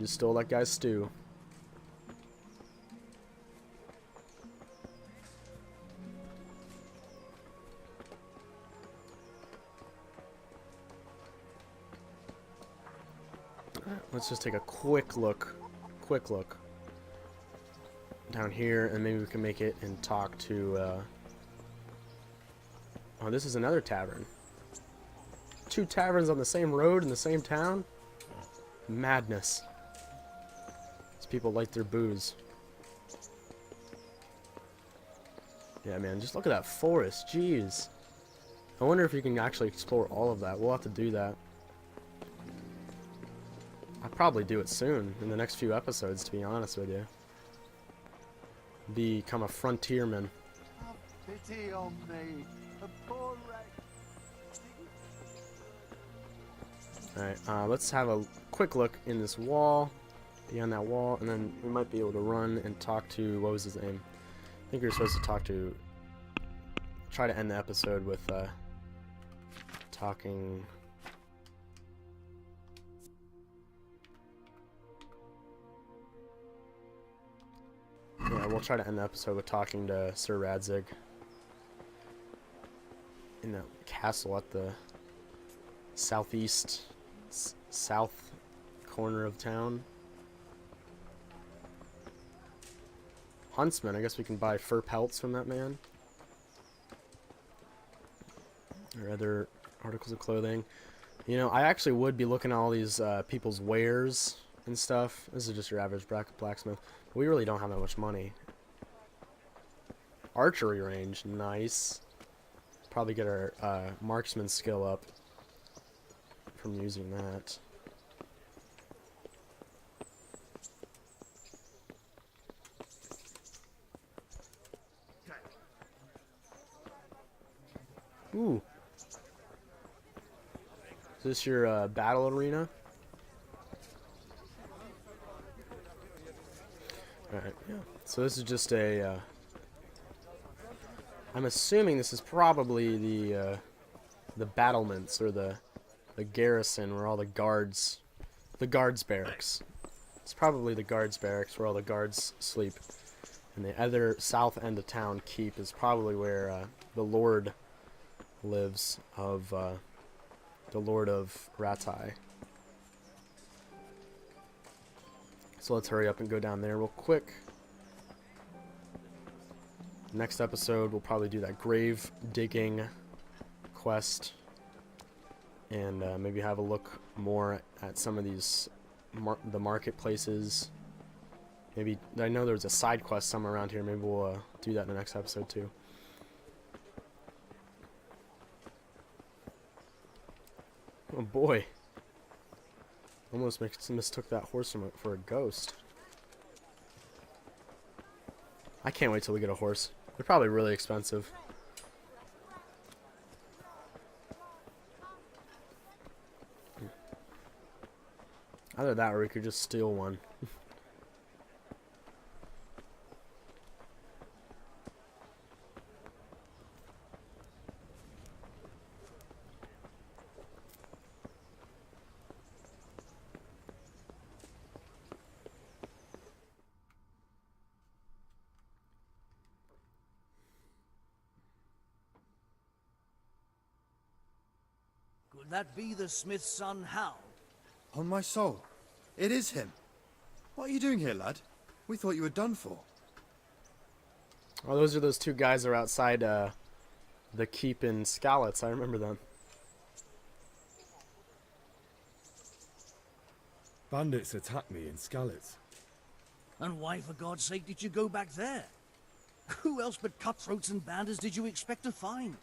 Just stole that guy's stew. Let's just take a quick look down here, and maybe we can make it and talk to oh, this is another tavern. 2 taverns on the same road in the same town? Madness. These people like their booze. Yeah, man, just look at that forest. Jeez. I wonder if you can actually explore all of that. We'll have to do that. I'll probably do it soon, in the next few episodes, to be honest with you. Become a frontierman. Have pity on me, a poor wretch. Alright, let's have a quick look in this wall, beyond that wall, and then we might be able to run and talk to, what was his name? I think we were supposed to talk to, try to end the episode with, talking... Yeah, we'll try to end the episode with talking to Sir Radzig in the castle at the southeast, south corner of town. Huntsman, I guess we can buy fur pelts from that man. Or other articles of clothing. You know, I actually would be looking at all these people's wares and stuff. This is just your average blacksmith. We really don't have that much money. Archery range, nice. Probably get our marksman skill up from using that. Ooh. Is this your battle arena? Alright, yeah. So this is just a, I'm assuming this is probably the battlements, or the garrison where all the guards barracks. It's probably the guards barracks where all the guards sleep. And the other south end of town, keep, is probably where the Lord lives, of the Lord of Rattay. So let's hurry up and go down there real quick. Next episode, we'll probably do that grave digging quest. And maybe have a look more at some of these, the marketplaces. Maybe, I know there's a side quest somewhere around here. Maybe we'll do that in the next episode too. Oh boy. Almost mistook that horse for a ghost. I can't wait till we get a horse. They're probably really expensive. Either that or we could just steal one. Could that be the smith's son, Hal? On my soul, it is him. What are you doing here, lad? We thought you were done for. Oh, those are those 2 guys that are outside the keep in Skalitz. I remember them. Bandits attacked me in Skalitz. And why, for God's sake, did you go back there? Who else but cutthroats and bandits did you expect to find?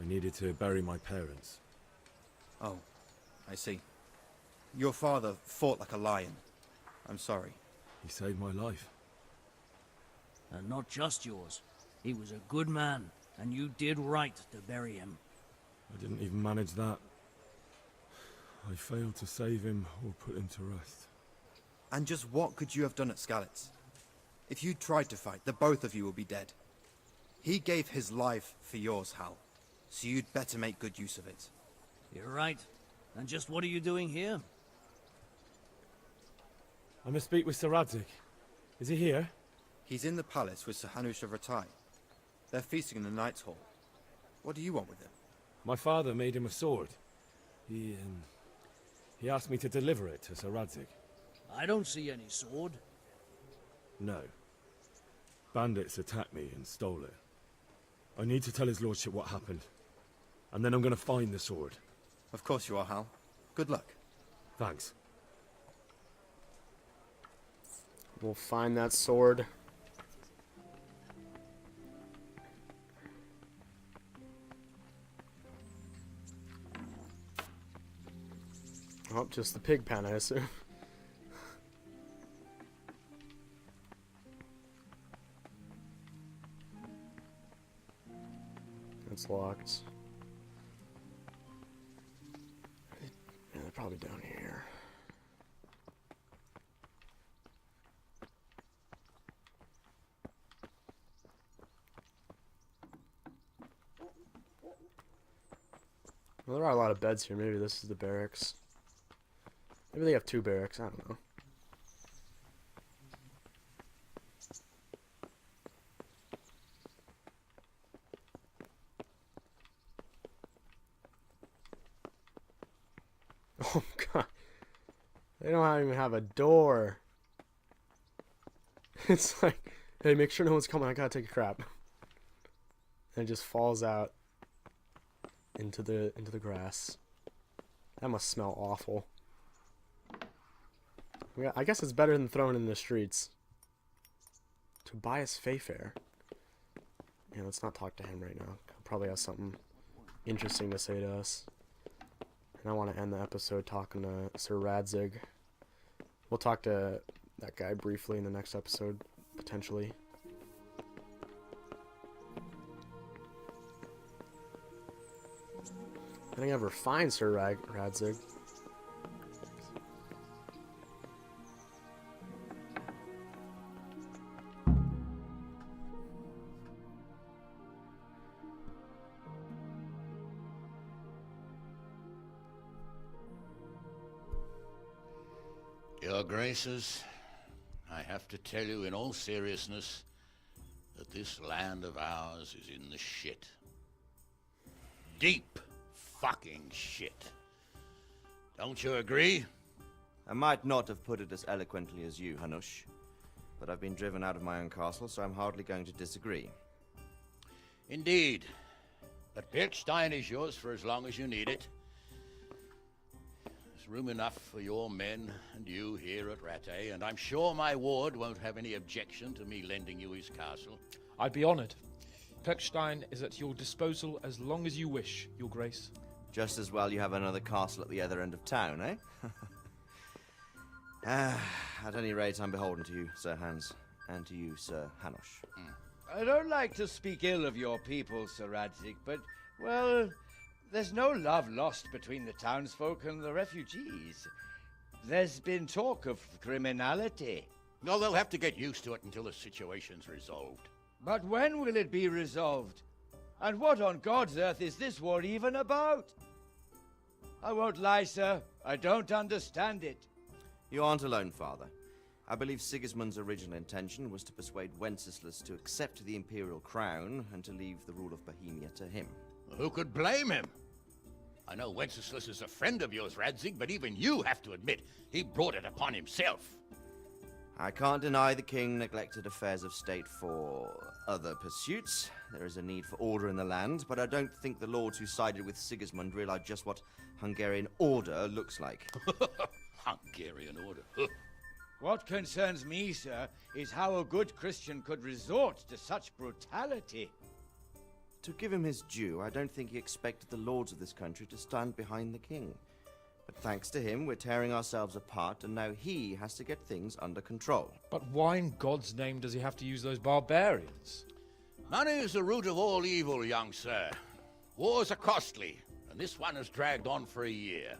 I needed to bury my parents. Oh, I see. Your father fought like a lion. I'm sorry. He saved my life. And not just yours. He was a good man, and you did right to bury him. I didn't even manage that. I failed to save him or put him to rest. And just what could you have done at Skalitz? If you tried to fight, the both of you will be dead. He gave his life for yours, Hal. So you'd better make good use of it. You're right. And just what are you doing here? I must speak with Sir Radzig. Is he here? He's in the palace with Sir Hanush of Rattay. They're feasting in the Knight's Hall. What do you want with him? My father made him a sword. He asked me to deliver it to Sir Radzig. I don't see any sword. No. Bandits attacked me and stole it. I need to tell his lordship what happened. And then I'm going to find the sword. Of course you are, Hal. Good luck. Thanks. We'll find that sword. Oh, just the pig pen, I assume. It's locked. Yeah, they're probably down here. Well, there are a lot of beds here. Maybe this is the barracks. Maybe they have 2 barracks. I don't know. Oh god. They don't even have a door. It's like, hey, make sure no one's coming. I gotta take a crap. And it just falls out into the grass. That must smell awful. Yeah, I guess it's better than throwing it in the streets. Tobias Fayfair. Yeah, let's not talk to him right now. He'll probably has something interesting to say to us. And I want to end the episode talking to Sir Radzig. We'll talk to that guy briefly in the next episode, potentially. I think I ever find Sir Radzig. Your Graces, I have to tell you in all seriousness that this land of ours is in the shit. Deep fucking shit. Don't you agree? I might not have put it as eloquently as you, Hanush, but I've been driven out of my own castle, so I'm hardly going to disagree. Indeed. But Birkstein is yours for as long as you need it. There's room enough for your men and you here at Rattay, and I'm sure my ward won't have any objection to me lending you his castle. I'd be honored. Perkstein is at your disposal as long as you wish, Your Grace. Just as well you have another castle at the other end of town, eh? At any rate, I'm beholden to you, Sir Hans, and to you, Sir Hanush. I don't like to speak ill of your people, Sir Radzig, but, well, there's no love lost between the townsfolk and the refugees. There's been talk of criminality. No, they'll have to get used to it until the situation's resolved. But when will it be resolved? And what on God's earth is this war even about? I won't lie, sir. I don't understand it. You aren't alone, Father. I believe Sigismund's original intention was to persuade Wenceslas to accept the imperial crown and to leave the rule of Bohemia to him. Who could blame him? I know Wenceslas is a friend of yours, Radzig, but even you have to admit he brought it upon himself. I can't deny the king neglected affairs of state for other pursuits. There is a need for order in the land, but I don't think the lords who sided with Sigismund realized just what Hungarian order looks like. Hungarian order? What concerns me, sir, is how a good Christian could resort to such brutality. To give him his due, I don't think he expected the lords of this country to stand behind the king. But thanks to him, we're tearing ourselves apart, and now he has to get things under control. But why in God's name does he have to use those barbarians? Money is the root of all evil, young sir. Wars are costly, and this one has dragged on for a year.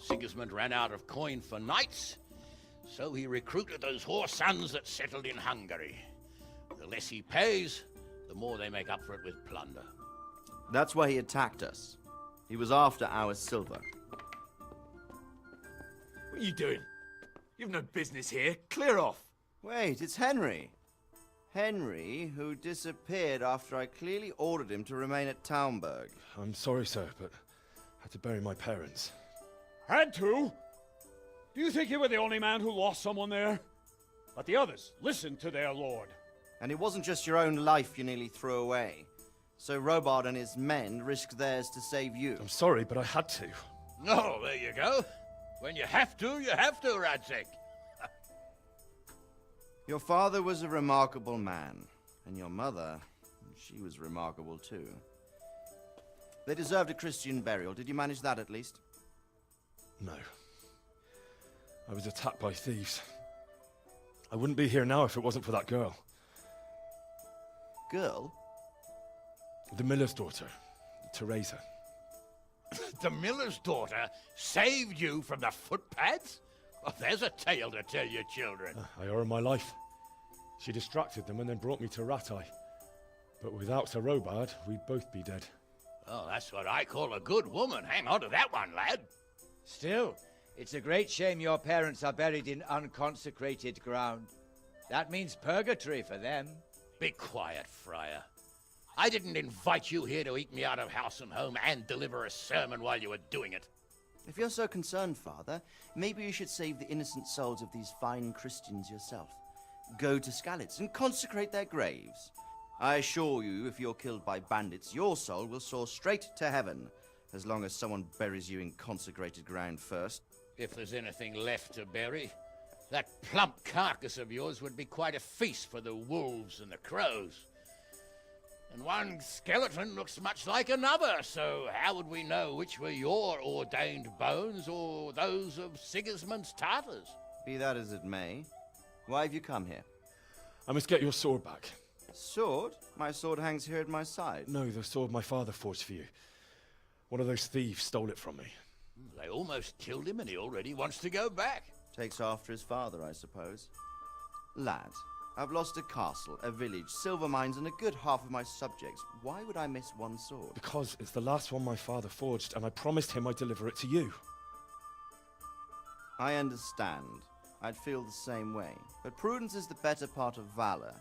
Sigismund ran out of coin for knights, so he recruited those whore sons that settled in Hungary. The less he pays, the more they make up for it with plunder. That's why he attacked us. He was after our silver. What are you doing? You've no business here. Clear off. Wait, it's Henry. Henry, who disappeared after I clearly ordered him to remain at Townburg. I'm sorry, sir, but I had to bury my parents. Had to? Do you think you were the only man who lost someone there? But the others listened to their lord. And it wasn't just your own life you nearly threw away. So Robard and his men risked theirs to save you. I'm sorry, but I had to. Oh, there you go. When you have to, Radzig. Your father was a remarkable man, and your mother, she was remarkable too. They deserved a Christian burial. Did you manage that at least? No. I was attacked by thieves. I wouldn't be here now if it wasn't for that girl. Girl? The miller's daughter, Teresa. The miller's daughter saved you from the footpads? Oh, there's a tale to tell your children. I owe her my life. She distracted them and then brought me to Rattay. But without Sir Robard, we'd both be dead. Oh, that's what I call a good woman. Hang on to that one, lad. Still, it's a great shame your parents are buried in unconsecrated ground. That means purgatory for them. Be quiet, Friar. I didn't invite you here to eat me out of house and home and deliver a sermon while you were doing it. If you're so concerned, Father, maybe you should save the innocent souls of these fine Christians yourself. Go to Skalitz and consecrate their graves. I assure you, if you're killed by bandits, your soul will soar straight to heaven, as long as someone buries you in consecrated ground first. If there's anything left to bury, that plump carcass of yours would be quite a feast for the wolves and the crows. And one skeleton looks much like another, so how would we know which were your ordained bones or those of Sigismund's Tartars? Be that as it may, why have you come here? I must get your sword back. Sword? My sword hangs here at my side. No, the sword my father forged for you. One of those thieves stole it from me. They almost killed him and he already wants to go back. Takes after his father, I suppose. Lad, I've lost a castle, a village, silver mines, and a good half of my subjects. Why would I miss one sword? Because it's the last one my father forged, and I promised him I'd deliver it to you. I understand. I'd feel the same way. But prudence is the better part of valor,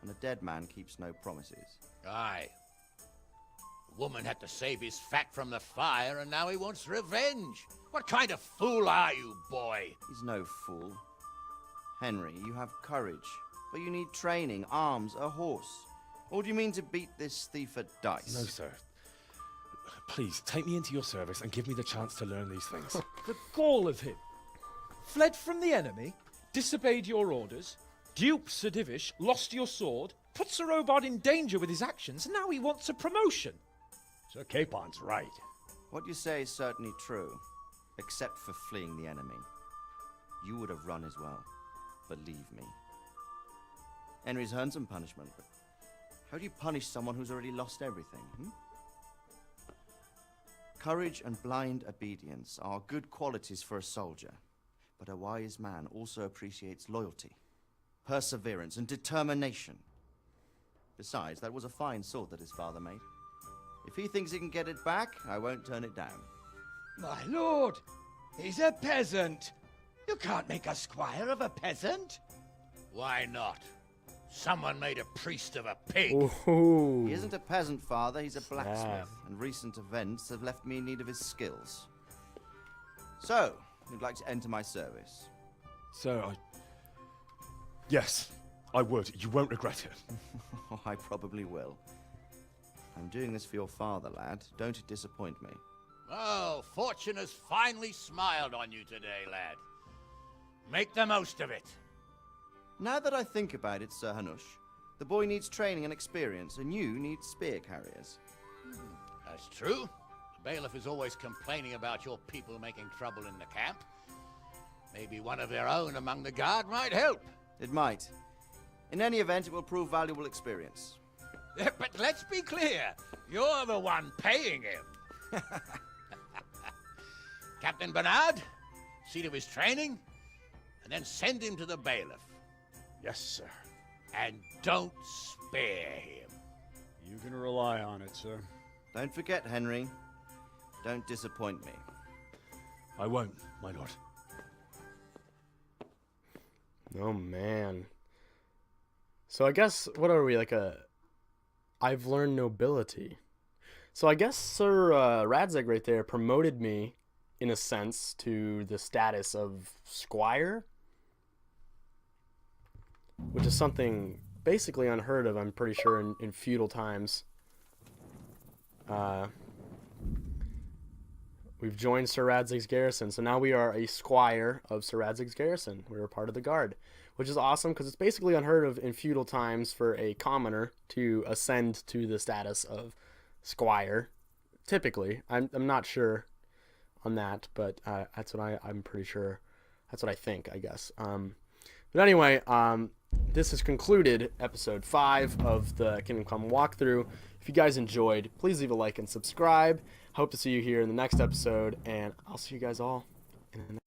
and a dead man keeps no promises. Aye. The woman had to save his fat from the fire, and now he wants revenge. What kind of fool are you, boy? He's no fool. Henry, you have courage, but you need training, arms, a horse. Or do you mean to beat this thief at dice? No, sir. Please, take me into your service and give me the chance to learn these things. The gall of him. Fled from the enemy, disobeyed your orders, duped Sir Divish, lost your sword, put Sir Robard in danger with his actions, and now he wants a promotion. Sir Capon's right. What you say is certainly true, except for fleeing the enemy. You would have run as well, believe me. Henry's earned some punishment, but how do you punish someone who's already lost everything, Courage and blind obedience are good qualities for a soldier, but a wise man also appreciates loyalty, perseverance, and determination. Besides, that was a fine sword that his father made. If he thinks he can get it back, I won't turn it down. My lord, he's a peasant. You can't make a squire of a peasant. Why not? Someone made a priest of a pig. Ooh. He isn't a peasant, father, he's a blacksmith, and recent events have left me in need of his skills. So, you'd like to enter my service? Sir, Yes, I would. You won't regret it. Oh, I probably will. I'm doing this for your father, lad. Don't disappoint me. Oh, fortune has finally smiled on you today, lad. Make the most of it. Now that I think about it, Sir Hanush, the boy needs training and experience, and you need spear carriers. That's true. The bailiff is always complaining about your people making trouble in the camp. Maybe one of their own among the guard might help. It might. In any event, it will prove valuable experience. But let's be clear. You're the one paying him. Captain Bernard, see to his training, and then send him to the bailiff. Yes, sir. And don't spare him. You can rely on it, sir. Don't forget, Henry. Don't disappoint me. I won't, my lord. Oh, man. So I guess, what are we, like I've learned nobility. So I guess Sir Radzig right there promoted me, in a sense, to the status of squire, which is something basically unheard of, I'm pretty sure, in feudal times. We've joined Sir Radzig's garrison, so now we are a squire of Sir Radzig's garrison. We're a part of the guard, which is awesome because it's basically unheard of in feudal times for a commoner to ascend to the status of squire. Typically, I'm not sure on that, but that's what I'm pretty sure. That's what I think, I guess. But anyway, this has concluded episode 5 of the Kingdom Come walkthrough. If you guys enjoyed, please leave a like and subscribe. Hope to see you here in the next episode, and I'll see you guys all in the next